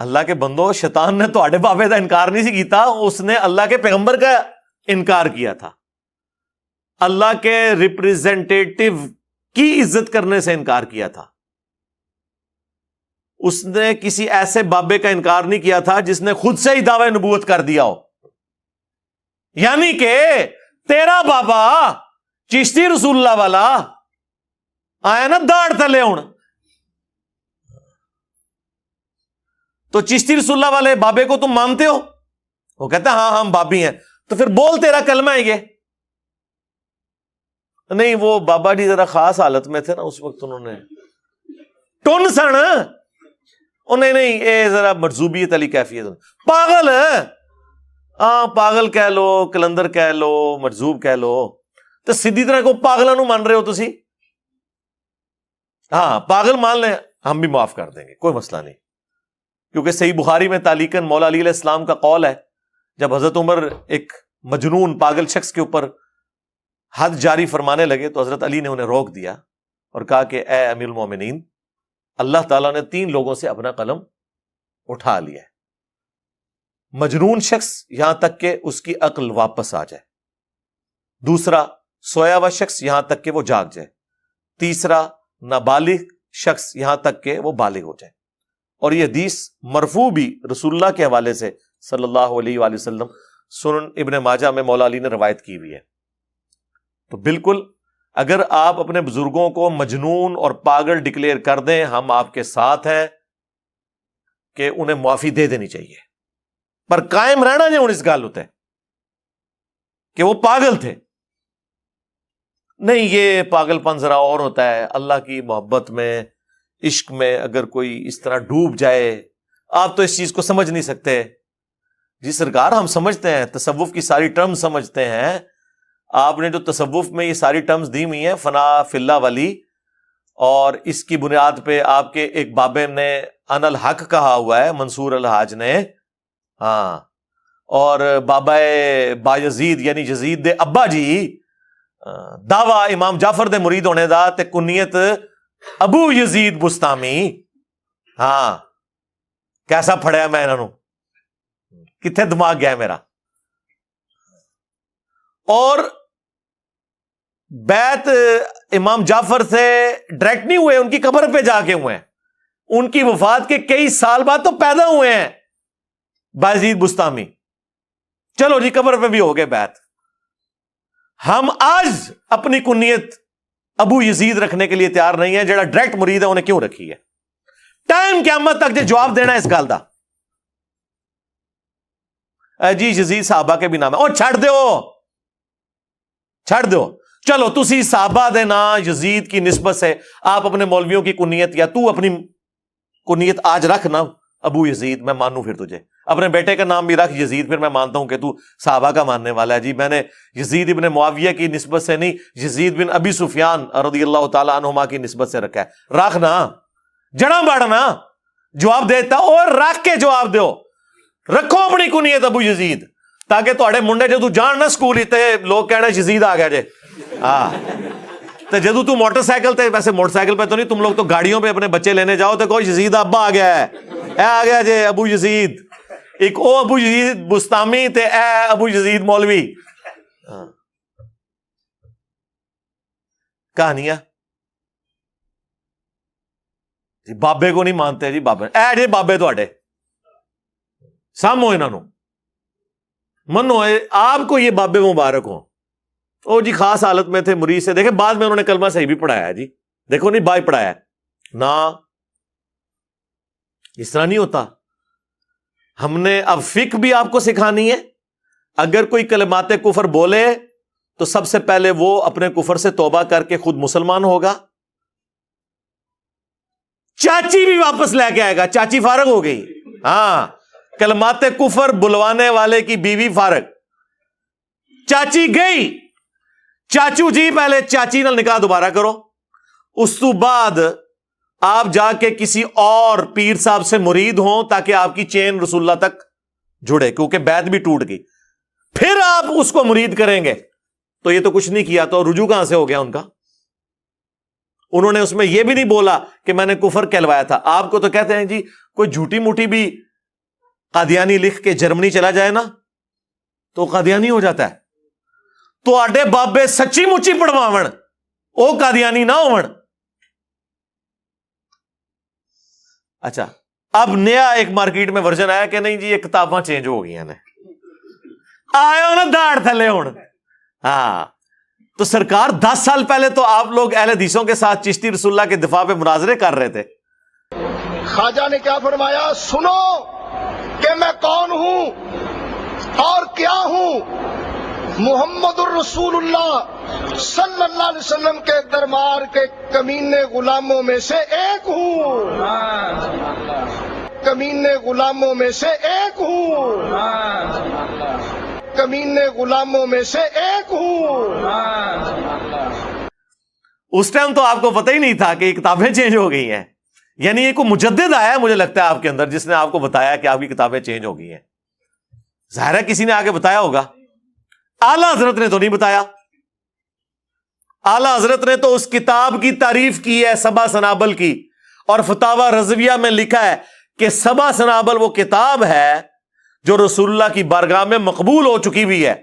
اللہ کے بندو، شیطان نے تو بابے کا انکار نہیں سی کیتا، اس نے اللہ کے پیغمبر کا انکار کیا تھا، اللہ کے ریپریزنٹیٹو کی عزت کرنے سے انکار کیا تھا. اس نے کسی ایسے بابے کا انکار نہیں کیا تھا جس نے خود سے ہی دعوی نبوت کر دیا ہو. یعنی کہ تیرا بابا چشتی رسول اللہ والا آیا نا داڑ تلے ہوں، تو چشتی رسول اللہ والے بابے کو تم مانتے ہو؟ وہ کہتا ہے ہاں ہم بابی ہیں. تو پھر بول تیرا کلمہ ہے یہ. نہیں، وہ بابا جی ذرا خاص حالت میں تھے نا اس وقت، انہوں نے ٹون سن نہیں اے ذرا مرزوبیت علی کیفیت، پاگل ہے. ہاں پاگل کہہ لو، کلندر کہہ لو، مرزوب کہہ لو، تو سیدھی طرح کو پاگلوں نو مان رہے ہو تسی. ہاں پاگل مان لیں، ہم بھی معاف کر دیں گے، کوئی مسئلہ نہیں. کیونکہ صحیح بخاری میں تعلیقاً مولا علی علیہ السلام کا قول ہے، جب حضرت عمر ایک مجنون پاگل شخص کے اوپر حد جاری فرمانے لگے تو حضرت علی نے انہیں روک دیا اور کہا کہ اے امیر المومنین، اللہ تعالیٰ نے 3 لوگوں سے اپنا قلم اٹھا لیا ہے. مجنون شخص یہاں تک کہ اس کی عقل واپس آ جائے، دوسرا سویا ہوا شخص یہاں تک کہ وہ جاگ جائے، تیسرا نابالغ شخص یہاں تک کہ وہ بالغ ہو جائے. اور یہ حدیث مرفوع بھی رسول اللہ کے حوالے سے صلی اللہ علیہ وآلہ وسلم سنن ابن ماجہ میں مولا علی نے روایت کی ہوئی ہے. تو بالکل اگر آپ اپنے بزرگوں کو مجنون اور پاگل ڈکلیئر کر دیں، ہم آپ کے ساتھ ہیں کہ انہیں معافی دے دینی چاہیے، پر قائم رہنا جو اس گال ہوتا ہے کہ وہ پاگل تھے. نہیں، یہ پاگل پن ذرا اور ہوتا ہے. اللہ کی محبت میں، عشق میں اگر کوئی اس طرح ڈوب جائے، آپ تو اس چیز کو سمجھ نہیں سکتے. جی سرکار، ہم سمجھتے ہیں، تصوف کی ساری ٹرم سمجھتے ہیں. آپ نے جو تصوف میں یہ ساری ٹرمز دی ہوئی ہیں، فنا فی اللہ ولی، اور اس کی بنیاد پہ آپ کے ایک بابے نے ان الحق کہا ہوا ہے، منصور الحاج نے. ہاں، اور بابا بایزید یعنی یزید دے ابا جی دعویٰ امام جعفر دے مرید ہونے دا تے کنیت ابو یزید بستامی. ہاں، کیسا پھڑیا میں انہوں، کتنے دماغ گیا میرا. اور بیعت امام جعفر سے ڈائریکٹ نہیں ہوئے، ان کی قبر پہ جا کے ہوئے ہیں. ان کی وفات کے کئی سال بعد تو پیدا ہوئے ہیں بایزید بستامی. چلو جی، قبر پہ بھی ہو گئے بیعت. ہم آج اپنی کنیت ابو یزید رکھنے کے لیے تیار نہیں ہے. جڑا ڈائریکٹ مرید ہے انہیں کیوں رکھی ہے؟ ٹائم قیامت تک جو جواب دینا ہے اس گل دا. جی یزید صحابہ کے بھی نام ہے، اور چھڑ دو. چلو تسی صحابہ دے نا یزید کی نسبت سے آپ اپنے مولویوں کی کنیت، یا تو اپنی کنیت آج رکھ نا ابو یزید، میں مانوں پھر تجھے. اپنے بیٹے کا نام بھی رکھ یزید، پھر میں مانتا ہوں کہ تو صحابہ کا ماننے والا ہے. جی میں نے یزید ابن معاویہ کی نسبت سے نہیں، یزید بن ابی سفیان رضی اللہ تعالیٰ عنہما کی نسبت سے رکھا ہے. رکھنا، جڑا باڑنا، جواب دیتا اور رکھ کے جواب دیو. رکھو اپنی کنیت ابو یزید، تاکہ تھوڑے منڈے جدو جان نہ سکول ہی تے لوگ کہنا یزید آ گیا جے. ہاں، تو جدو تو موٹر سائیکل تے، ویسے موٹر سائیکل پہ تو نہیں، تم لوگ تو گاڑیوں پہ اپنے بچے لینے جاؤ تو کوئی یزید ابا آ گیا ہے، اے آ گیا جے ابو یزید. ایک او ابو یزید بستامی تے اے ابو یزید مولوی. کہانیاں جی بابے کو نہیں مانتے. جی بابے اے جی بابے تھوڑے سامو، انہوں منو، آپ کو یہ بابے مبارک ہوں. او جی خاص حالت میں تھے، مرید سے دیکھیں بعد میں انہوں نے کلمہ صحیح بھی پڑھایا ہے. جی دیکھو نہیں بائی پڑھایا نا، اس طرح نہیں ہوتا. ہم نے اب فقہ بھی آپ کو سکھانی ہے. اگر کوئی کلمات کفر بولے تو سب سے پہلے وہ اپنے کفر سے توبہ کر کے خود مسلمان ہوگا. چاچی بھی واپس لے کے آئے گا، چاچی فارغ ہو گئی. ہاں، کلمات کفر بلوانے والے کی بیوی فارغ. چاچی گئی، چاچو جی پہلے چاچی نال نکاح دوبارہ کرو، اس تو بعد آپ جا کے کسی اور پیر صاحب سے مرید ہوں تاکہ آپ کی چین رسول اللہ تک جڑے، کیونکہ بیعت بھی ٹوٹ گئی. پھر آپ اس کو مرید کریں گے. تو یہ تو کچھ نہیں کیا، تو رجوع کہاں سے ہو گیا ان کا؟ انہوں نے اس میں یہ بھی نہیں بولا کہ میں نے کفر کہلوایا تھا. آپ کو تو کہتے ہیں جی کوئی جھوٹی موٹی بھی قادیانی لکھ کے جرمنی چلا جائے نا تو قادیانی ہو جاتا ہے. تو آڈے بابے سچی مچی پڑھواون او قادیانی نہ ہون. اچھا اب نیا ایک مارکیٹ میں ورژن آیا کہ نہیں جی یہ کتاباں چینج ہو گئی ہیں آئے نا داڑ تھلے ہون. ہاں تو سرکار 10 سال پہلے تو آپ لوگ اہل حدیثوں کے ساتھ چشتی رسول اللہ کے دفاع پہ مناظرے کر رہے تھے. خواجہ نے کیا فرمایا؟ سنو کہ میں کون ہوں اور کیا ہوں. محمد الرسول اللہ صلی اللہ علیہ وسلم کے دربار کے کمینے غلاموں میں سے ایک ہوں. کمینے غلاموں میں سے ایک ہوں. کمینے غلاموں میں سے ایک ہوں. اس ٹائم تو آپ کو پتہ ہی نہیں تھا کہ یہ کتابیں چینج ہو گئی ہیں. یعنی یہ کوئی مجدد آیا ہے مجھے لگتا ہے آپ کے اندر جس نے آپ کو بتایا کہ آپ کی کتابیں چینج ہو گئی ہیں. ظاہر ہے کسی نے آگے بتایا ہوگا. اعلیٰ حضرت نے تو نہیں بتایا. اعلیٰ حضرت نے تو اس کتاب کی تعریف کی ہے سبا سنابل کی, اور فتاوی رضویہ میں لکھا ہے کہ سبا سنابل وہ کتاب ہے جو رسول اللہ کی بارگاہ میں مقبول ہو چکی ہوئی ہے,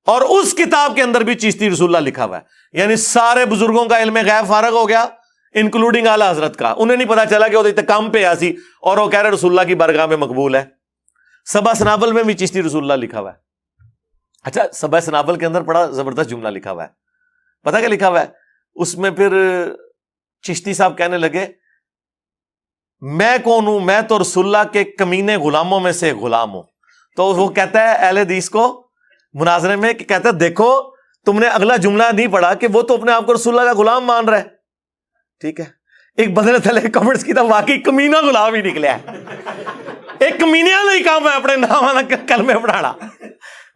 اور اس کتاب کے اندر بھی چشتی رسول اللہ لکھا ہوا ہے. یعنی سارے بزرگوں کا علم غیب فارغ ہو گیا انکلوڈنگ اعلیٰ حضرت کا. انہیں نہیں پتا چلا کہ وہ کام پہ آسی اور وہ کہہ رہے رسول اللہ کی بارگاہ میں مقبول ہے. سبا سنابل میں بھی چشتی رسول اللہ لکھا ہوا ہے. اچھا سبا سنابل کے اندر بڑا زبردست جملہ لکھا ہوا ہے. پتا کیا لکھا ہوا ہے اس میں؟ پھر چشتی صاحب کہنے لگے میں کون ہوں؟ میں تو رسول اللہ کے کمینے غلاموں میں سے غلام ہوں. تو وہ کہتا ہے اہل حدیث کو مناظرے میں کہ کہتا ہے دیکھو تم نے اگلا جملہ نہیں پڑھا کہ وہ تو اپنے آپ کو رسول اللہ کا غلام مان رہا ہے. ٹھیک ہے, ایک بدلے تھلے کمنٹس کی تو واقعی کمینہ غلام ہی نکلیا ہے. ایک کمینیا نہیں کہا میں اپنے نام والا کلمے پڑھانا.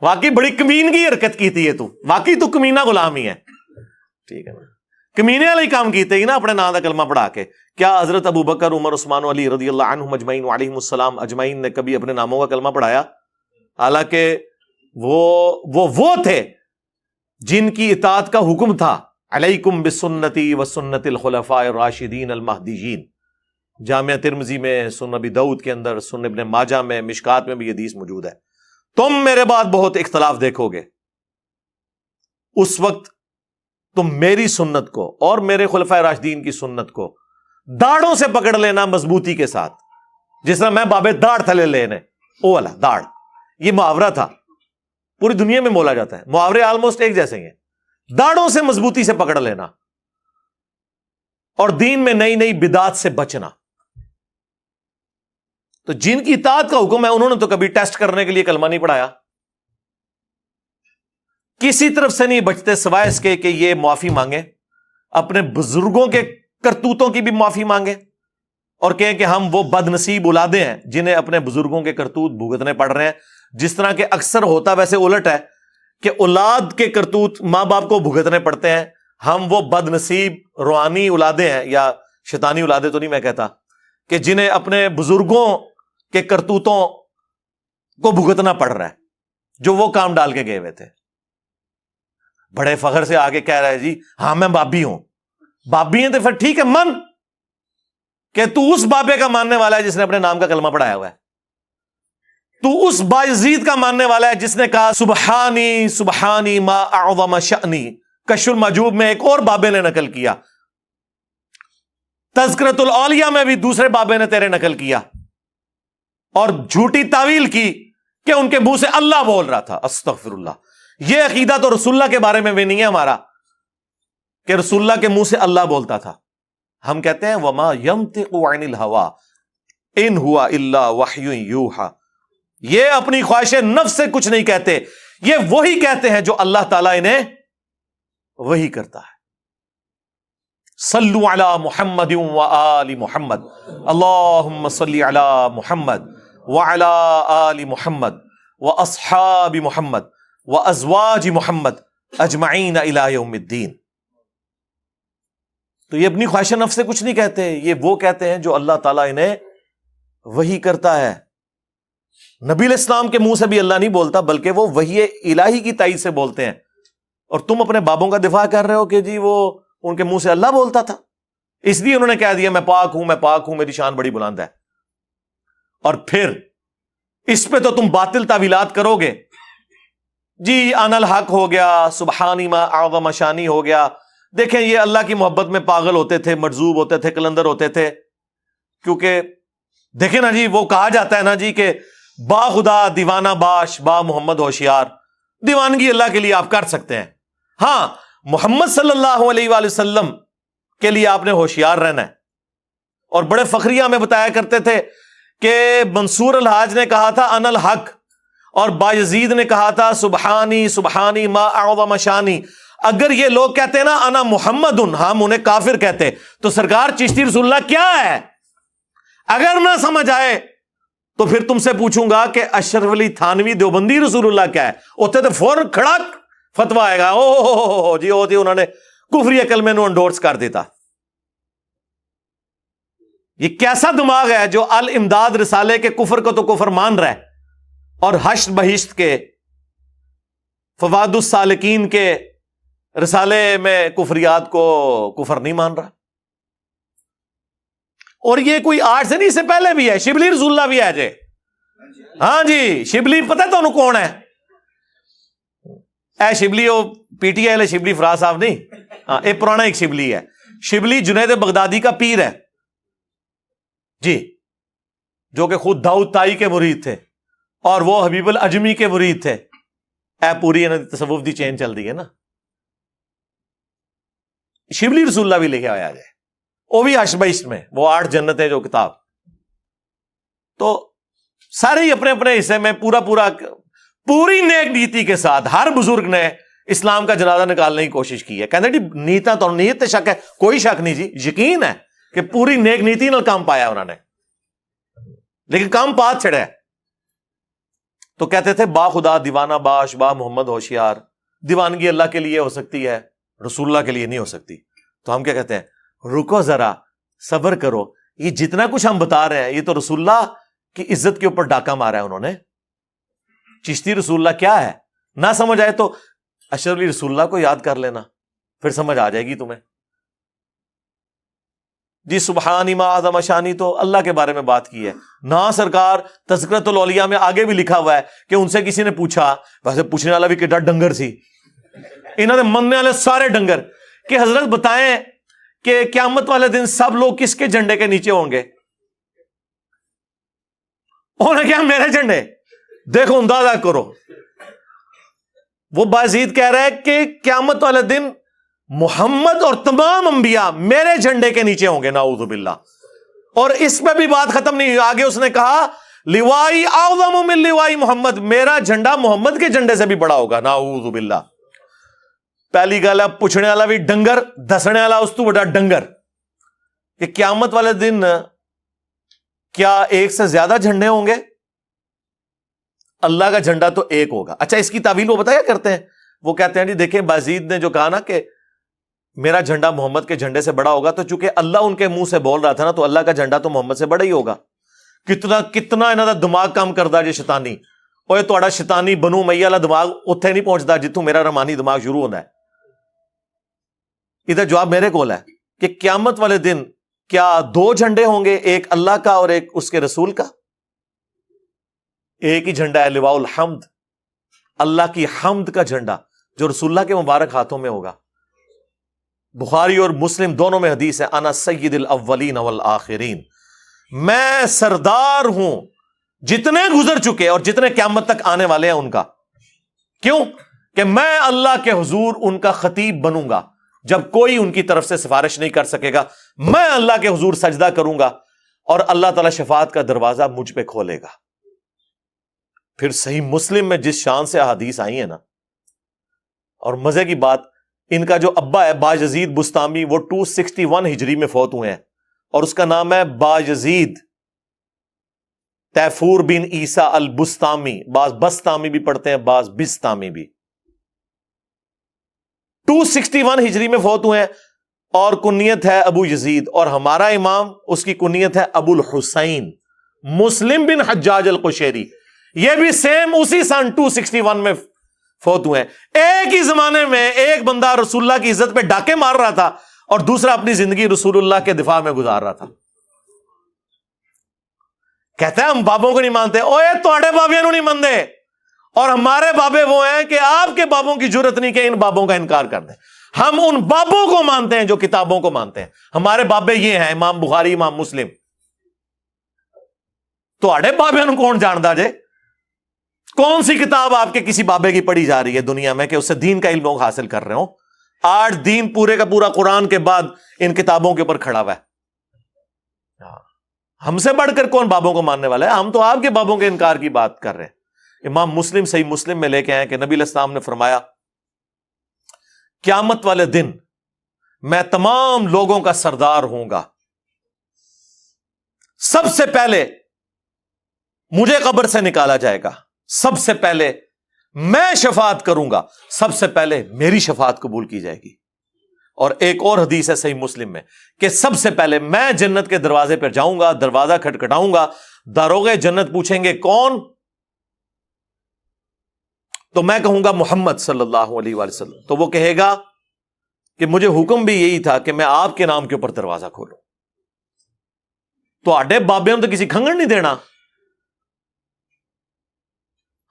واقعی بڑی کمینگی حرکت کی تھی یہ تو, واقعی تو کمینہ غلام ہی ہے. ٹھیک ہے نا, کمینے والا ہی کام کیتے ہی نا اپنے نام کا کلمہ پڑھا کے. کیا حضرت ابو بکر عمر عثمان و علی رضی اللہ عنہم اجمعین وعلیہم السلام اجمعین نے کبھی اپنے ناموں کا کلمہ پڑھایا؟ حالانکہ وہ تھے جن کی اطاعت کا حکم تھا علیکم بسنتی و سنت الخلفاء الراشدین المہدیین. جامعہ ترمذی میں, سنن ابی داؤد کے اندر, سنن ابن ماجہ میں, مشکات میں بھی یہ حدیث موجود ہے. تم میرے بعد بہت اختلاف دیکھو گے, اس وقت تم میری سنت کو اور میرے خلفائے راشدین کی سنت کو داڑوں سے پکڑ لینا مضبوطی کے ساتھ, جس طرح میں بابے داڑ تھلے لینے او والا داڑ. یہ محاورہ تھا, پوری دنیا میں بولا جاتا ہے. محاورے آلموسٹ ایک جیسے ہیں. داڑوں سے مضبوطی سے پکڑ لینا اور دین میں نئی نئی بدعات سے بچنا. تو جن کی اطاعت کا حکم ہے انہوں نے تو کبھی ٹیسٹ کرنے کے لیے کلمہ نہیں پڑھایا, کسی طرف سے نہیں بچتے سوائے اس کے کہ یہ معافی مانگے, اپنے بزرگوں کے کرتوتوں کی بھی معافی مانگے اور کہیں کہ ہم وہ بد نصیب اولادیں ہیں جنہیں اپنے بزرگوں کے کرتوت بھگتنے پڑ رہے ہیں. جس طرح کہ اکثر ہوتا ویسے الٹ ہے کہ اولاد کے کرتوت ماں باپ کو بھگتنے پڑتے ہیں. ہم وہ بد نصیب روحانی اولادیں ہیں, یا شیطانی اولادیں تو نہیں میں کہتا, کہ جنہیں اپنے بزرگوں کے کرتوتوں کو بھگتنا پڑ رہا ہے جو وہ کام ڈال کے گئے ہوئے تھے. بڑے فخر سے آگے کہہ رہا ہے جی ہاں میں بابی ہوں. بابی ہیں تو پھر ٹھیک ہے من کہ تو اس بابے کا ماننے والا ہے جس نے اپنے نام کا کلمہ پڑھایا ہوا ہے. تو اس بایزید کا ماننے والا ہے جس نے کہا سبحانی سبحانی ما اعظم شأنی. کشف المحجوب میں ایک اور بابے نے نقل کیا, تذکرۃ الاولیاء میں بھی دوسرے بابے نے تیرے نقل کیا, اور جھوٹی تعویل کی کہ ان کے منہ سے اللہ بول رہا تھا. استغفر اللہ. یہ عقیدہ تو رسول اللہ کے بارے میں بھی نہیں ہے ہمارا کہ رسول اللہ کے منہ سے اللہ بولتا تھا. ہم کہتے ہیں وما ينطق عن الهوى ان هو الا وحی یوحى. یہ اپنی خواہش نفس سے کچھ نہیں کہتے, یہ وہی کہتے ہیں جو اللہ تعالیٰ انہیں وہی کرتا ہے. صلو علی محمد و آل محمد, اللہم صلی علی محمد وعلی آل محمد و اصحاب محمد و ازواج محمد اجمعین الی یوم الدین. تو یہ اپنی خواہش نفس سے کچھ نہیں کہتے, یہ وہ کہتے ہیں جو اللہ تعالیٰ انہیں وحی کرتا ہے. نبی علیہ السلام کے منہ سے بھی اللہ نہیں بولتا, بلکہ وہ وحی الہی کی تائید سے بولتے ہیں. اور تم اپنے بابوں کا دفاع کر رہے ہو کہ جی وہ ان کے منہ سے اللہ بولتا تھا, اس لیے انہوں نے کہہ دیا میں پاک ہوں, میں پاک ہوں, میری شان بڑی بلند ہے. اور پھر اس پہ تو تم باطل تعویلات کرو گے. جی ان الحق ہو گیا, سبحانی ما اعظم شانی ہو گیا. دیکھیں یہ اللہ کی محبت میں پاگل ہوتے تھے, مجذوب ہوتے تھے, کلندر ہوتے تھے. کیونکہ دیکھیں نا جی, وہ کہا جاتا ہے نا جی کہ با خدا دیوانہ باش با محمد ہوشیار. دیوانگی اللہ کے لیے آپ کر سکتے ہیں, ہاں محمد صلی اللہ علیہ وآلہ وسلم کے لیے آپ نے ہوشیار رہنا ہے. اور بڑے فخریہ میں بتایا کرتے تھے کہ منصور الحاج نے کہا تھا ان الحق, اور بایزید نے کہا تھا سبحانی سبحانی ما اعظم شانی. اگر یہ لوگ کہتے ہیں نا انا محمد, ہم انہیں کافر کہتے. تو سرکار چشتی رسول اللہ کیا ہے؟ اگر نہ سمجھ آئے تو پھر تم سے پوچھوں گا کہ اشرف علی تھانوی دیوبندی رسول اللہ کیا ہے. اتنے تو فوراً کھڑک فتویٰ آئے گا, او جی ہوتی انہوں نے کفری کلمے نو انڈورس کر دیتا. یہ کیسا دماغ ہے جو الامداد رسالے کے کفر کو تو کفر مان رہا ہے, اور حشر بہشت کے فواد السالکین کے رسالے میں کفریات کو کفر نہیں مان رہا. اور یہ کوئی آج سے نہیں, اس سے پہلے بھی ہے. شبلی رسول اللہ بھی ہے جے, ہاں جی شبلی پتہ ہے تو کون ہے؟ اے شبلی وہ P T I Shibli Faraz صاحب نہیں, ہاں یہ پرانا ایک شبلی ہے. شبلی جنید بغدادی کا پیر ہے جی, جو کہ خود داؤد تائی کے مرید تھے اور وہ حبیب الاجمی کے مرید تھے. اے پوری تصوف دی چین چل رہی ہے نا. شبلی رسول اللہ بھی لے کے آیا جائے, وہ بھی اشبیش میں, وہ 8 جنتیں جو کتاب. تو سارے ہی اپنے اپنے حصے میں پوری نیک نیتی کے ساتھ ہر بزرگ نے اسلام کا جنازہ نکالنے کی کوشش کی ہے. کہتے جی نیتا تو نیت شک ہے, کوئی شک نہیں جی, یقین ہے کہ پوری نیک نیتی نال کام پایا انہوں نے, لیکن کام پات چھڑا ہے. تو کہتے تھے با خدا دیوانہ باش با محمد ہوشیار. دیوانگی اللہ کے لیے ہو سکتی ہے, رسول اللہ کے لیے نہیں ہو سکتی. تو ہم کیا کہتے ہیں, رکو ذرا صبر کرو, یہ جتنا کچھ ہم بتا رہے ہیں یہ تو رسول اللہ کی عزت کے اوپر ڈاکہ مارا ہے انہوں نے. چشتی رسول اللہ کیا ہے نہ سمجھ آئے تو اشرف علی رسول اللہ کو یاد کر لینا, پھر سمجھ آ جائے گی تمہیں. جی سبحانی ما اعظم شانی تو اللہ کے بارے میں بات کی ہے نا. سرکار تذکرۃ الاولیاء میں آگے بھی لکھا ہوا ہے کہ ان سے کسی نے پوچھا, ویسے پوچھنے والا بھی کڈا ڈنگر سی, انہوں نے مننے والے سارے ڈنگر, کہ حضرت بتائیں کہ قیامت والے دن سب لوگ کس کے جھنڈے کے نیچے ہوں گے؟ انہوں نے کیا میرے جھنڈے. دیکھو اندازہ کرو, وہ بازید کہہ رہا ہے کہ قیامت والے دن محمد اور تمام انبیاء میرے جھنڈے کے نیچے ہوں گے, نعوذ باللہ. اور اس پہ بھی بات ختم نہیں ہوئی, آگے اس نے کہا لوائی اعظم من لوائی محمد, میرا جھنڈا محمد کے جھنڈے سے بھی بڑا ہوگا, نعوذ باللہ. پہلی گل ہے پوچھنے والا بھی ڈنگر, دسنے والا اس تو بڑا ڈنگر, کہ قیامت والے دن کیا ایک سے زیادہ جھنڈے ہوں گے؟ اللہ کا جھنڈا تو ایک ہوگا. اچھا اس کی تعویل وہ بتایا کرتے ہیں, وہ کہتے ہیں جی دیکھیں بازید نے جو کہا نا کہ میرا جھنڈا محمد کے جھنڈے سے بڑا ہوگا, تو چونکہ اللہ ان کے منہ سے بول رہا تھا نا, تو اللہ کا جھنڈا تو محمد سے بڑا ہی ہوگا. کتنا انہوں دا دماغ کام کردا جی شیطانی. اوے تہاڈا شیطانی بنو امیہ والا دماغ اتنے نہیں پہنچتا جتوں میرا رحمانی دماغ شروع ہوتا ہے. ادھر جواب میرے کول ہے کہ قیامت والے دن کیا 2 جھنڈے ہوں گے, ایک اللہ کا اور ایک اس کے رسول کا؟ ایک ہی جھنڈا ہے, لواء الحمد, اللہ کی حمد کا جھنڈا, جو رسول اللہ کے مبارک ہاتھوں میں ہوگا. بخاری اور مسلم دونوں میں حدیث ہے, انا سید الاولین والآخرین, میں سردار ہوں جتنے گزر چکے اور جتنے قیامت تک آنے والے ہیں ان کا. کیوں؟ کہ میں اللہ کے حضور ان کا خطیب بنوں گا. جب کوئی ان کی طرف سے سفارش نہیں کر سکے گا, میں اللہ کے حضور سجدہ کروں گا اور اللہ تعالی شفاعت کا دروازہ مجھ پہ کھولے گا. پھر صحیح مسلم میں جس شان سے احادیث آئی ہیں نا, اور مزے کی بات, ان کا جو ابا ہے باجزید بستامی, وہ 261 ہجری میں فوت ہوئے ہیں, اور اس کا نام ہے باجزید تیفور بن عیسیٰ البستامی. بعض بستامی بھی پڑھتے ہیں, بعض بستامی بھی. 261 ہجری میں فوت ہوئے ہیں, اور کنیت ہے ابو یزید, اور ہمارا امام اس کی کنیت ہے ابو الحسین مسلم بن حجاج القشیری. یہ بھی سیم اسی سن 261 میں فوت ہوئے ہیں. ایک ہی زمانے میں ایک بندہ رسول اللہ کی عزت پہ ڈاکے مار رہا تھا, اور دوسرا اپنی زندگی رسول اللہ کے دفاع میں گزار رہا تھا. کہتے ہیں ہم بابوں کو نہیں مانتے. اوے تواڈے بابیاں نو نہیں مانتے, اور ہمارے بابے وہ ہیں کہ آپ کے بابوں کی جرت نہیں کہ ان بابوں کا انکار کر دیں. ہم ان بابوں کو مانتے ہیں جو کتابوں کو مانتے ہیں. ہمارے بابے یہ ہیں, امام بخاری, امام مسلم. تواڈے بابیاں نو کون جاندا جے؟ کون سی کتاب آپ کے کسی بابے کی پڑھی جا رہی ہے دنیا میں کہ اس سے دین کا علم لوگ حاصل کر رہے ہوں؟ آج دین پورے کا پورا قرآن کے بعد ان کتابوں کے اوپر کھڑا ہوا ہے. ہم سے بڑھ کر کون بابوں کو ماننے والا ہے؟ ہم تو آپ کے بابوں کے انکار کی بات کر رہے ہیں. امام مسلم صحیح مسلم میں لے کے آئے کہ نبی علیہ السلام نے فرمایا قیامت والے دن میں تمام لوگوں کا سردار ہوں گا, سب سے پہلے مجھے قبر سے نکالا جائے گا, سب سے پہلے میں شفاعت کروں گا, سب سے پہلے میری شفاعت قبول کی جائے گی. اور ایک اور حدیث ہے صحیح مسلم میں کہ سب سے پہلے میں جنت کے دروازے پر جاؤں گا, دروازہ کھٹکھٹاؤں گا, داروغے جنت پوچھیں گے کون؟ تو میں کہوں گا محمد صلی اللہ علیہ وآلہ وسلم. تو وہ کہے گا کہ مجھے حکم بھی یہی تھا کہ میں آپ کے نام کے اوپر دروازہ کھولوں. تو آڈے بابے نے تو کسی کھنگڑ نہیں دینا.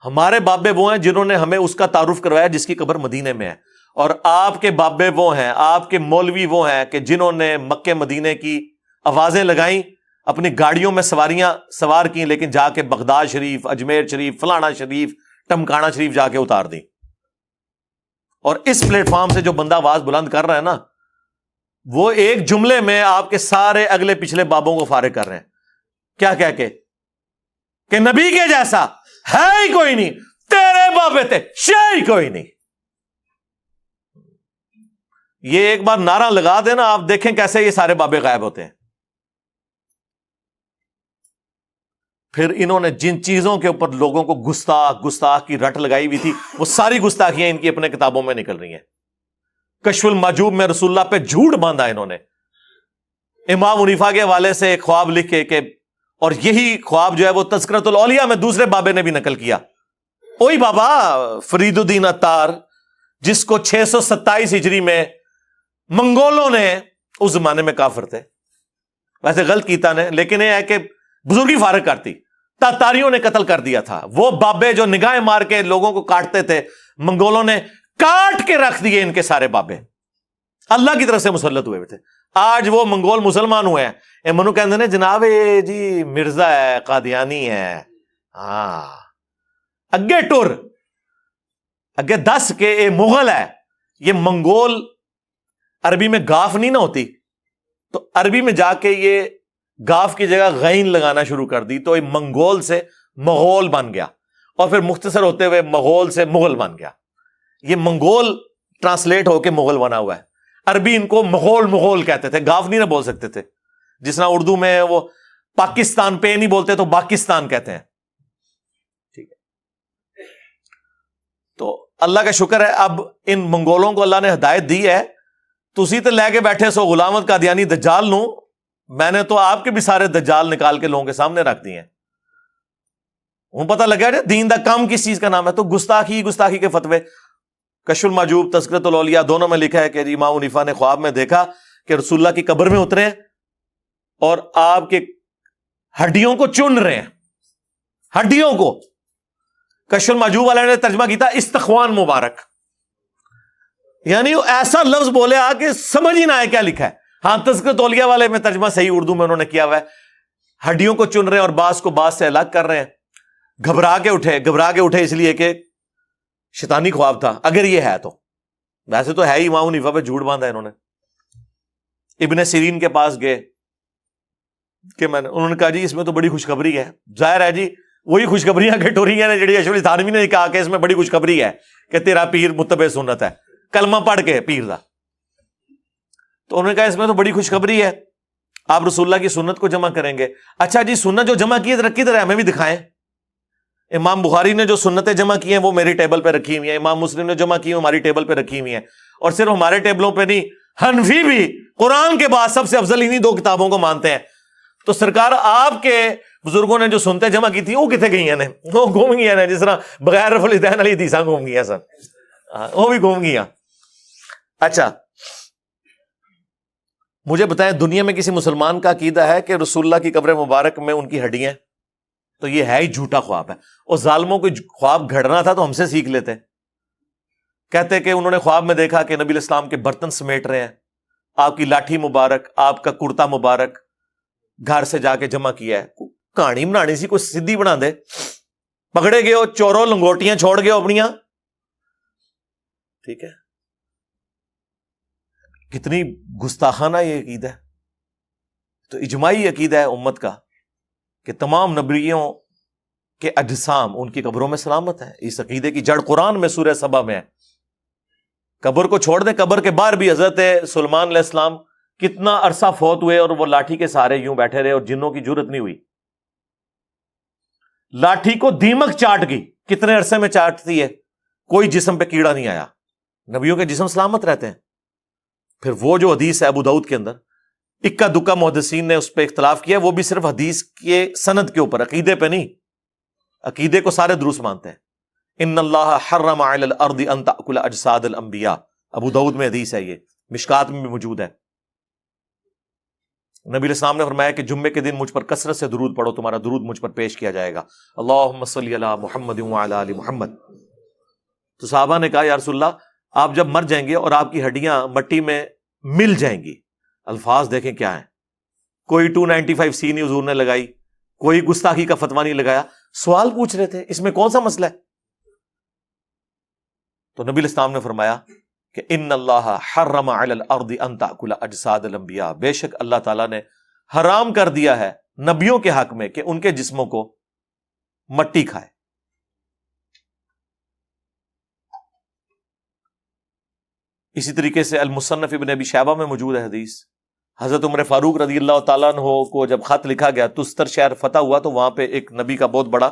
ہمارے بابے وہ ہیں جنہوں نے ہمیں اس کا تعارف کروایا جس کی قبر مدینے میں ہے, اور آپ کے بابے وہ ہیں, آپ کے مولوی وہ ہیں کہ جنہوں نے مکے مدینے کی آوازیں لگائیں, اپنی گاڑیوں میں سواریاں سوار کی, لیکن جا کے بغداد شریف, اجمیر شریف, فلانا شریف, ٹمکانا شریف جا کے اتار دی. اور اس پلیٹ فارم سے جو بندہ آواز بلند کر رہا ہے نا, وہ ایک جملے میں آپ کے سارے اگلے پچھلے بابوں کو فارغ کر رہے ہیں. کیا کہہ کے کہ نبی کے جیسا ہے ہی کوئی نہیں, تیرے بابے تھے شے ہی کوئی نہیں. یہ ایک بار نعرہ لگا دینا, آپ دیکھیں کیسے یہ سارے بابے غائب ہوتے ہیں. پھر انہوں نے جن چیزوں کے اوپر لوگوں کو گستاخ کی رٹ لگائی ہوئی تھی, وہ ساری گستاخیاں ان کی اپنے کتابوں میں نکل رہی ہیں. کشف المحجوب میں رسول اللہ پہ جھوٹ باندھا انہوں نے. امام حنیفہ کے حوالے سے ایک خواب لکھے کہ, اور یہی خواب جو ہے وہ تذکرۃ الاولیاء میں دوسرے بابے نے بھی نقل کیا. وہی بابا فرید الدین عطار, جس کو 627 ہجری میں منگولوں نے, اس زمانے میں کافر تھے ویسے غلط کیتا نے, لیکن یہ ہے کہ بزرگی فارغ کرتی, تاتاریوں نے قتل کر دیا تھا. وہ بابے جو نگاہیں مار کے لوگوں کو کاٹتے تھے, منگولوں نے کاٹ کے رکھ دیے ان کے سارے بابے. اللہ کی طرف سے مسلط ہوئے تھے. آج وہ منگول مسلمان ہوئے ہیں, اے منو کہندے نے جناب جی مرزا ہے, قادیانی ہے, ہاں اگے ٹر اگے دس کے اے مغل ہے. یہ منگول عربی میں گاف نہیں نہ ہوتی, تو عربی میں جا کے یہ گاف کی جگہ غین لگانا شروع کر دی, تو یہ منگول سے مغول بن گیا, اور پھر مختصر ہوتے ہوئے مغول سے مغل بن گیا. یہ منگول ٹرانسلیٹ ہو کے مغل بنا ہوا ہے. عربی ان کو مغول کہتے تھے, گاف نہیں نہ بول سکتے تھے. جس طرح اردو میں وہ پاکستان پہ نہیں بولتے تو پاکستان کہتے ہیں. ٹھیک ہے, تو اللہ کا شکر ہے اب ان منگولوں کو اللہ نے ہدایت دی ہے. تسی تو لے کے بیٹھے سو غلامت قادیانی دجال نو, میں نے تو آپ کے بھی سارے دجال نکال کے لوگوں کے سامنے رکھ دیے ہیں. ہوں پتہ لگا جائے دین دا کام کس چیز کا نام ہے. تو گستاخی کے فتوے, کشف المحجوب, تذکرۃ الاولیاء, دونوں میں لکھا ہے کہ جی امام حنیفہ نے خواب میں دیکھا کہ رسول اللہ کی قبر میں اترے اور آپ کے ہڈیوں کو چن رہے ہیں, ہڈیوں کو. کشف المحجوب والے نے ترجمہ کیا تھا استخوان مبارک, یعنی وہ ایسا لفظ بولے آ کہ سمجھ ہی نہ آئے کیا لکھا ہے. ہاں تذکرۃ الاولیاء والے میں ترجمہ صحیح اردو میں انہوں نے کیا ہوا ہے, ہڈیوں کو چن رہے ہیں اور بعض کو بعض سے الگ کر رہے ہیں. گھبرا کے اٹھے اس لیے کہ شیطانی خواب تھا, اگر یہ ہے تو. ویسے تو ہے ہی, امام حنیفہ پہ جھوٹ باندھا انہوں نے. ابن سیرین کے پاس گئے کہ انہوں نے کہا جی اس میں تو بڑی خوشخبری ہے. ظاہر ہے جی وہی خوشخبریاں گھٹوری ہیں جڑی اشرف علی تھانوی نے کہا کہ اس میں بڑی خوشخبری ہے کہ تیرا پیر متبع سنت ہے, کلمہ پڑھ کے پیر دا. تو انہوں نے کہا اس میں تو بڑی خوشخبری ہے, آپ رسول اللہ کی سنت کو جمع کریں گے. اچھا جی سنت جو جمع کی ہے رکھی طرح ہمیں بھی دکھائیں. امام بخاری نے جو سنتیں جمع کی ہیں وہ میری ٹیبل پہ رکھی ہوئی ہیں, امام مسلم نے جمع کی ہیں ہماری ٹیبل پہ رکھی ہوئی ہیں. اور صرف ہمارے ٹیبلوں پہ نہیں, حنفی بھی قرآن کے بعد سب سے افضل انہی دو کتابوں کو مانتے ہیں. تو سرکار آپ کے بزرگوں نے جو سنتیں جمع کی تھی وہ کتنے گئی ہیں, وہ گھوم گئی ہیں, جس طرح بغیر رفع الیدین علی حدیثاں گھوم گئی ہیں سر, وہ بھی گھوم گئی ہیں. اچھا مجھے بتائیں دنیا میں کسی مسلمان کا عقیدہ ہے کہ رسول اللہ کی قبر مبارک میں ان کی ہڈیاں, تو یہ ہے ہی جھوٹا خواب ہے. اور ظالموں کو خواب گھڑنا تھا تو ہم سے سیکھ لیتے. کہتے کہ انہوں نے خواب میں دیکھا کہ نبی علیہ السلام کے برتن سمیٹ رہے ہیں, آپ کی لاٹھی مبارک, آپ کا کرتا مبارک گھر سے جا کے جمع کیا ہے. کہانی بنانی سی کوئی سدھی بنا دے. پکڑے گئے ہو چوروں, لنگوٹیاں چھوڑ گئے ہو اپنیاں. ٹھیک ہے, کتنی گستاخانہ یہ عقیدہ ہے. تو اجماعی عقیدہ ہے امت کا کہ تمام نبیوں کے اجسام ان کی قبروں میں سلامت ہیں. اس عقیدے کی جڑ قرآن میں سورہ سبا میں ہے. قبر کو چھوڑ دیں, قبر کے باہر بھی حضرت سلیمان علیہ السلام کتنا عرصہ فوت ہوئے اور وہ لاٹھی کے سہارے یوں بیٹھے رہے اور جنوں کی جرت نہیں ہوئی. لاٹھی کو دیمک چاٹ گئی, کتنے عرصے میں چاٹتی ہے, کوئی جسم پہ کیڑا نہیں آیا. نبیوں کے جسم سلامت رہتے ہیں. پھر وہ جو حدیث ہے ابو داؤد کے اندر, اکا دکا محدثین نے اس پہ اختلاف کیا, وہ بھی صرف حدیث کے سند کے اوپر, عقیدے پہ نہیں. عقیدے کو سارے درست مانتے ہیں. ان اللہ حرم علی الارض ان تأکل اجساد الانبیاء, ابو داؤد میں حدیث ہے, یہ مشکات میں بھی موجود ہے. نبی علیہ السلام نے فرمایا کہ جمعے کے دن مجھ پر کثرت سے درود پڑھو, تمہارا درود مجھ پر پیش کیا جائے گا. اللہم صلی علی محمد وعلی آل محمد. تو صحابہ نے کہا یا رسول اللہ, آپ جب مر جائیں گے اور آپ کی ہڈیاں مٹی میں مل جائیں گی, الفاظ دیکھیں کیا ہیں, کوئی 295C نہیں حضور نے لگائی, کوئی گستاخی کا فتویٰ نہیں لگایا, سوال پوچھ رہے تھے اس میں کون سا مسئلہ ہے. تو نبی علیہ السلام نے فرمایا کہ ان اللہ حرم علی الارض ان تأکل اجساد الانبیاء, بے شک اللہ تعالیٰ نے حرام کر دیا ہے نبیوں کے حق میں کہ ان کے جسموں کو مٹی کھائے. اسی طریقے سے المصنف ابن ابی شیبہ میں موجود ہے حدیث, حضرت عمر فاروق رضی اللہ تعالیٰ عنہ کو جب خط لکھا گیا, تستر شہر فتح ہوا, تو وہاں پہ ایک نبی کا بہت بڑا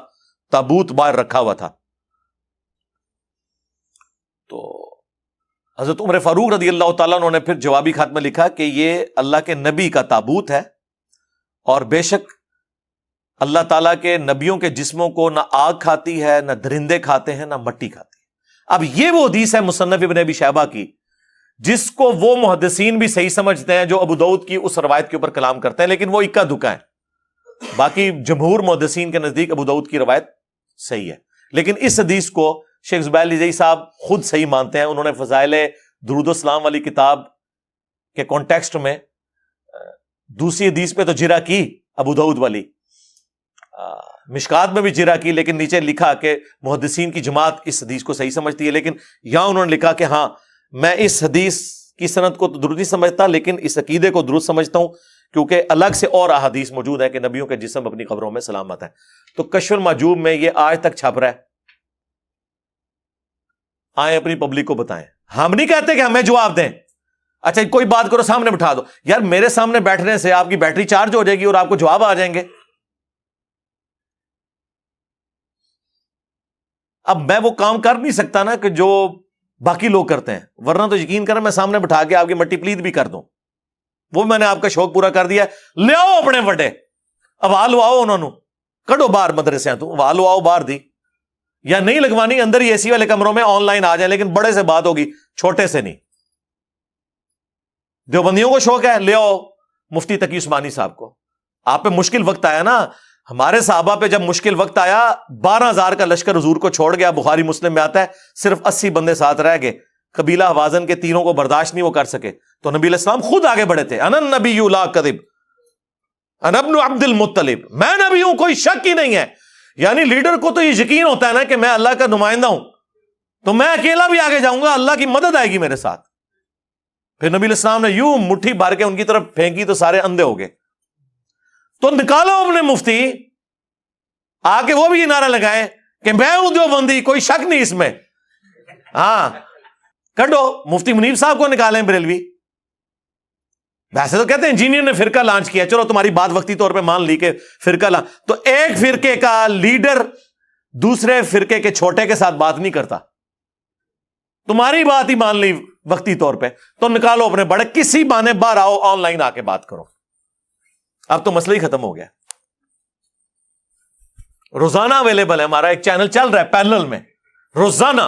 تابوت باہر رکھا ہوا تھا. تو حضرت عمر فاروق رضی اللہ تعالیٰ عنہ نے پھر جوابی خط میں لکھا کہ یہ اللہ کے نبی کا تابوت ہے, اور بے شک اللہ تعالیٰ کے نبیوں کے جسموں کو نہ آگ کھاتی ہے, نہ درندے کھاتے ہیں, نہ مٹی کھاتی ہے. اب یہ وہ حدیث ہے مصنف ابن ابی شیبہ کی جس کو وہ محدثین بھی صحیح سمجھتے ہیں جو ابو داؤد کی اس روایت کے اوپر کلام کرتے ہیں, لیکن وہ اکا دکا ہے. باقی جمہور محدثین کے نزدیک ابو داؤد کی روایت صحیح ہے. لیکن اس حدیث کو شیخ زبیر علی صاحب خود صحیح مانتے ہیں. انہوں نے فضائل درود و سلام والی کتاب کے کانٹیکسٹ میں دوسری حدیث پہ تو جرا کی ابو داؤد والی, مشکات میں بھی جرا کی, لیکن نیچے لکھا کہ محدثین کی جماعت اس حدیث کو صحیح سمجھتی ہے. لیکن یہاں انہوں نے لکھا کہ ہاں میں اس حدیث کی سند کو تو درست نہیں سمجھتا, لیکن اس عقیدے کو درست سمجھتا ہوں, کیونکہ الگ سے اور احادیث موجود ہے کہ نبیوں کے جسم اپنی قبروں میں سلامت ہے. تو کشف المحجوب میں یہ آج تک چھپ رہا ہے. آئیں اپنی پبلک کو بتائیں. ہم نہیں کہتے کہ ہمیں جواب دیں. اچھا کوئی بات کرو, سامنے بٹھا دو. یار میرے سامنے بیٹھنے سے آپ کی بیٹری چارج ہو جائے گی اور آپ کو جواب آ جائیں گے. اب میں وہ کام کر نہیں سکتا نا کہ جو باقی لوگ کرتے ہیں, ورنہ تو یقین کریں میں سامنے بٹھا کے آپ کی مٹی پلیت بھی کر دوں. وہ میں نے آپ کا شوق پورا کر دیا. لے آؤ اپنے وڈے, اب لو آؤ, انہوں نے کڈو باہر مدرسے تو لو آؤ باہر دی, یا نہیں لگوانی اندر ہی اے سی والے کمروں میں آن لائن آ جائیں, لیکن بڑے سے بات ہوگی, چھوٹے سے نہیں. دیوبندیوں کو شوق ہے, لے آؤ مفتی تقی عثمانی صاحب کو. آپ پہ مشکل وقت آیا نا, ہمارے صحابہ پہ جب مشکل وقت آیا 12,000 کا لشکر حضور کو چھوڑ گیا, بخاری مسلم میں آتا ہے, صرف 80 بندے ساتھ رہ گئے. قبیلہ حوازن کے تینوں کو برداشت نہیں وہ کر سکے, تو نبی علیہ السلام خود آگے بڑھے تھے. انا النبی لا کذب انا ابن عبد المطلب, میں نبی ہوں, کوئی شک ہی نہیں ہے. یعنی لیڈر کو تو یہ یقین ہوتا ہے نا کہ میں اللہ کا نمائندہ ہوں, تو میں اکیلا بھی آگے جاؤں گا, اللہ کی مدد آئے گی میرے ساتھ. پھر نبی علیہ السلام نے یوں مٹھی بھر کے ان کی طرف پھینکی تو سارے اندھے ہو گئے. تو نکالو اپنے مفتی, آ کے وہ بھی یہ نعرہ لگائے کہ میں ہوں دیوبندی, کوئی شک نہیں اس میں. ہاں کڈو مفتی منیب صاحب کو نکالیں بریلوی. ویسے تو کہتے ہیں انجینئر نے فرقہ لانچ کیا, چلو تمہاری بات وقتی طور پہ مان لی کہ فرقہ تو ایک فرقے کا لیڈر دوسرے فرقے کے چھوٹے کے ساتھ بات نہیں کرتا. تمہاری بات ہی مان لی وقتی طور پہ, تو نکالو اپنے بڑے, کسی بہانے باہر آؤ, آن لائن آ کے بات کرو. اب تو مسئلہ ہی ختم ہو گیا. روزانہ اویلیبل ہے, ہمارا ایک چینل چل رہا ہے پیرلل میں, روزانہ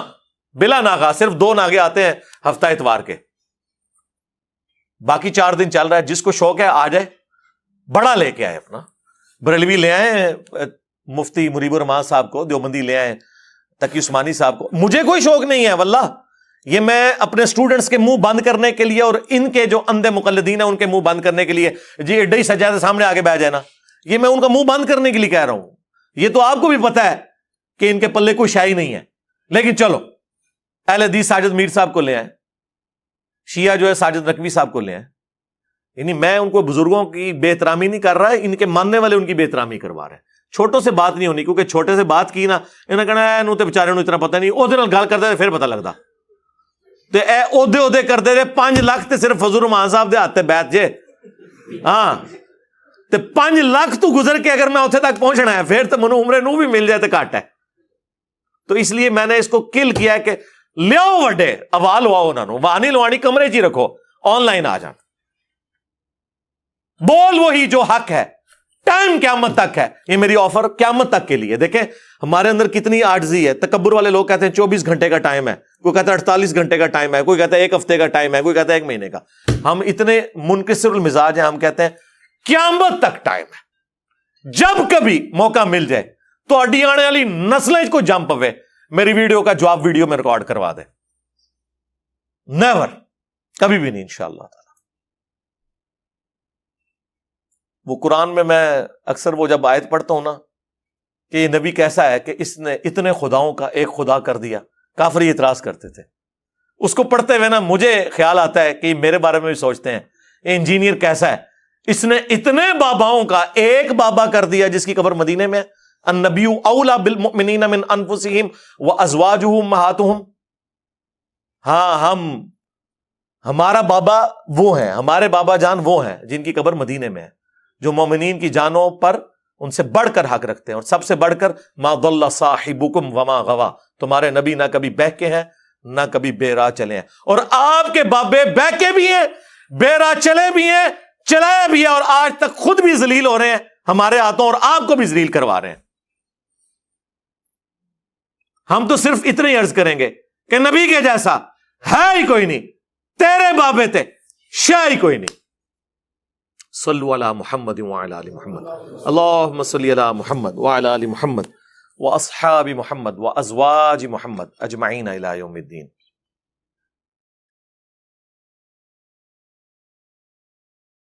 بلا ناغہ, صرف 2 ناغے آتے ہیں ہفتہ اتوار کے, باقی 4 دن چل رہا ہے. جس کو شوق ہے آ جائے, بڑا لے کے آئے اپنا, بریلوی لے آئے, مفتی مریب الرحمان صاحب کو دیوبندی لے آئے, تقی عثمانی صاحب کو. مجھے کوئی شوق نہیں ہے واللہ, یہ میں اپنے اسٹوڈنٹس کے منہ بند کرنے کے لیے اور ان کے جو اندھے مقلدین ہیں ان کے منہ بند کرنے کے لیے, جی ایڈا ہی سجادہ سامنے آگے بیٹھ جائے نا, یہ میں ان کا منہ بند کرنے کے لیے کہہ رہا ہوں. یہ تو آپ کو بھی پتا ہے کہ ان کے پلے کوئی شائی نہیں ہے. لیکن چلو اہل حدیث ساجد میر صاحب کو لے آئے, شیعہ جو ہے ساجد نقوی صاحب کو لے آئے. یعنی میں ان کو بزرگوں کی بے احترامی نہیں کر رہا, ان کے ماننے والے ان کی بے احترامی کروا رہے ہیں. چھوٹوں سے بات نہیں ہونی, کیونکہ چھوٹے سے بات کی نا انہیں کہنا ہے انہوں تے بیچارے نوں اتنا پتہ نہیں, او دے نال گل کرتے پھر پتہ لگتا. تے اے عہدے کرتے رہے, 5 لاکھ تے صرف فضل الرحمان صاحب دے ہاتھ تے بیٹھ جے. ہاں تے 5 لاکھ تو گزر کے اگر میں اتنے تک پہنچنا ہے پھر تو منو عمرے نو بھی مل جائے تو گھٹ ہے. تو اس لیے میں نے اس کو کل کیا ہے کہ لیاؤ وڈے آواز لواؤ انہوں نے, واہ نہیں لوانی, کمرے چ ہی رکھو, آن لائن آ جان, بول وہی جو حق ہے. ٹائم قیامت تک ہے, یہ میری آفر قیامت تک کے لیے. دیکھیں ہمارے اندر کتنی عاجزی ہے. تکبر والے لوگ کہتے ہیں 24 گھنٹے کا ٹائم ہے, کوئی کہتا ہے 48 گھنٹے کا ٹائم ہے, کوئی کہتا ہے 1 ہفتے کا ٹائم ہے, کوئی کہتا ہے 1 مہینے کا. ہم اتنے منکسر المزاج ہیں, ہم کہتے ہیں قیامت تک ٹائم ہے. جب کبھی موقع مل جائے تو اڈی آنے والی نسلیں کو جمپ ہوئے, میری ویڈیو کا جواب ویڈیو میں ریکارڈ کروا دے. نیور, کبھی بھی نہیں انشاءاللہ تعالی. وہ قرآن میں اکثر وہ جب آیت پڑھتا ہوں نا کہ یہ نبی کیسا ہے کہ اس نے اتنے خداؤں کا ایک خدا کر دیا, کافر یہ اعتراض کرتے تھے. اس کو پڑھتے ہوئے نا مجھے خیال آتا ہے کہ میرے بارے میں بھی سوچتے ہیں یہ انجینئر کیسا ہے, اس نے اتنے باباؤں کا ایک بابا کر دیا جس کی قبر مدینے میں. النبی اولا بالمؤمنین من انفسہم وازواجہ امہاتہم. ہاں ہمارا بابا وہ ہیں, ہمارے بابا جان وہ ہیں جن کی قبر مدینے میں ہے, جو مومنین کی جانوں پر ان سے بڑھ کر حق رکھتے ہیں. اور سب سے بڑھ کر ما ضل صاحبکم وما غوا, تمہارے نبی نہ کبھی بہکے ہیں نہ کبھی بے راہ چلے ہیں. اور آپ کے بابے بہکے بھی ہیں, بے راہ چلے بھی ہیں, چلائے بھی ہیں, اور آج تک خود بھی ذلیل ہو رہے ہیں ہمارے ہاتھوں, اور آپ کو بھی ذلیل کروا رہے ہیں. ہم تو صرف اتنے ہی عرض کریں گے کہ نبی کے جیسا ہے ہی کوئی نہیں, تیرے بابے تھے شاہ ہی کوئی نہیں. صلو علی محمد وعلی آل محمد, اللہم صلی علی محمد وعلی آل محمد واصحاب محمد وازواج محمد اجمعین الی یوم الدین.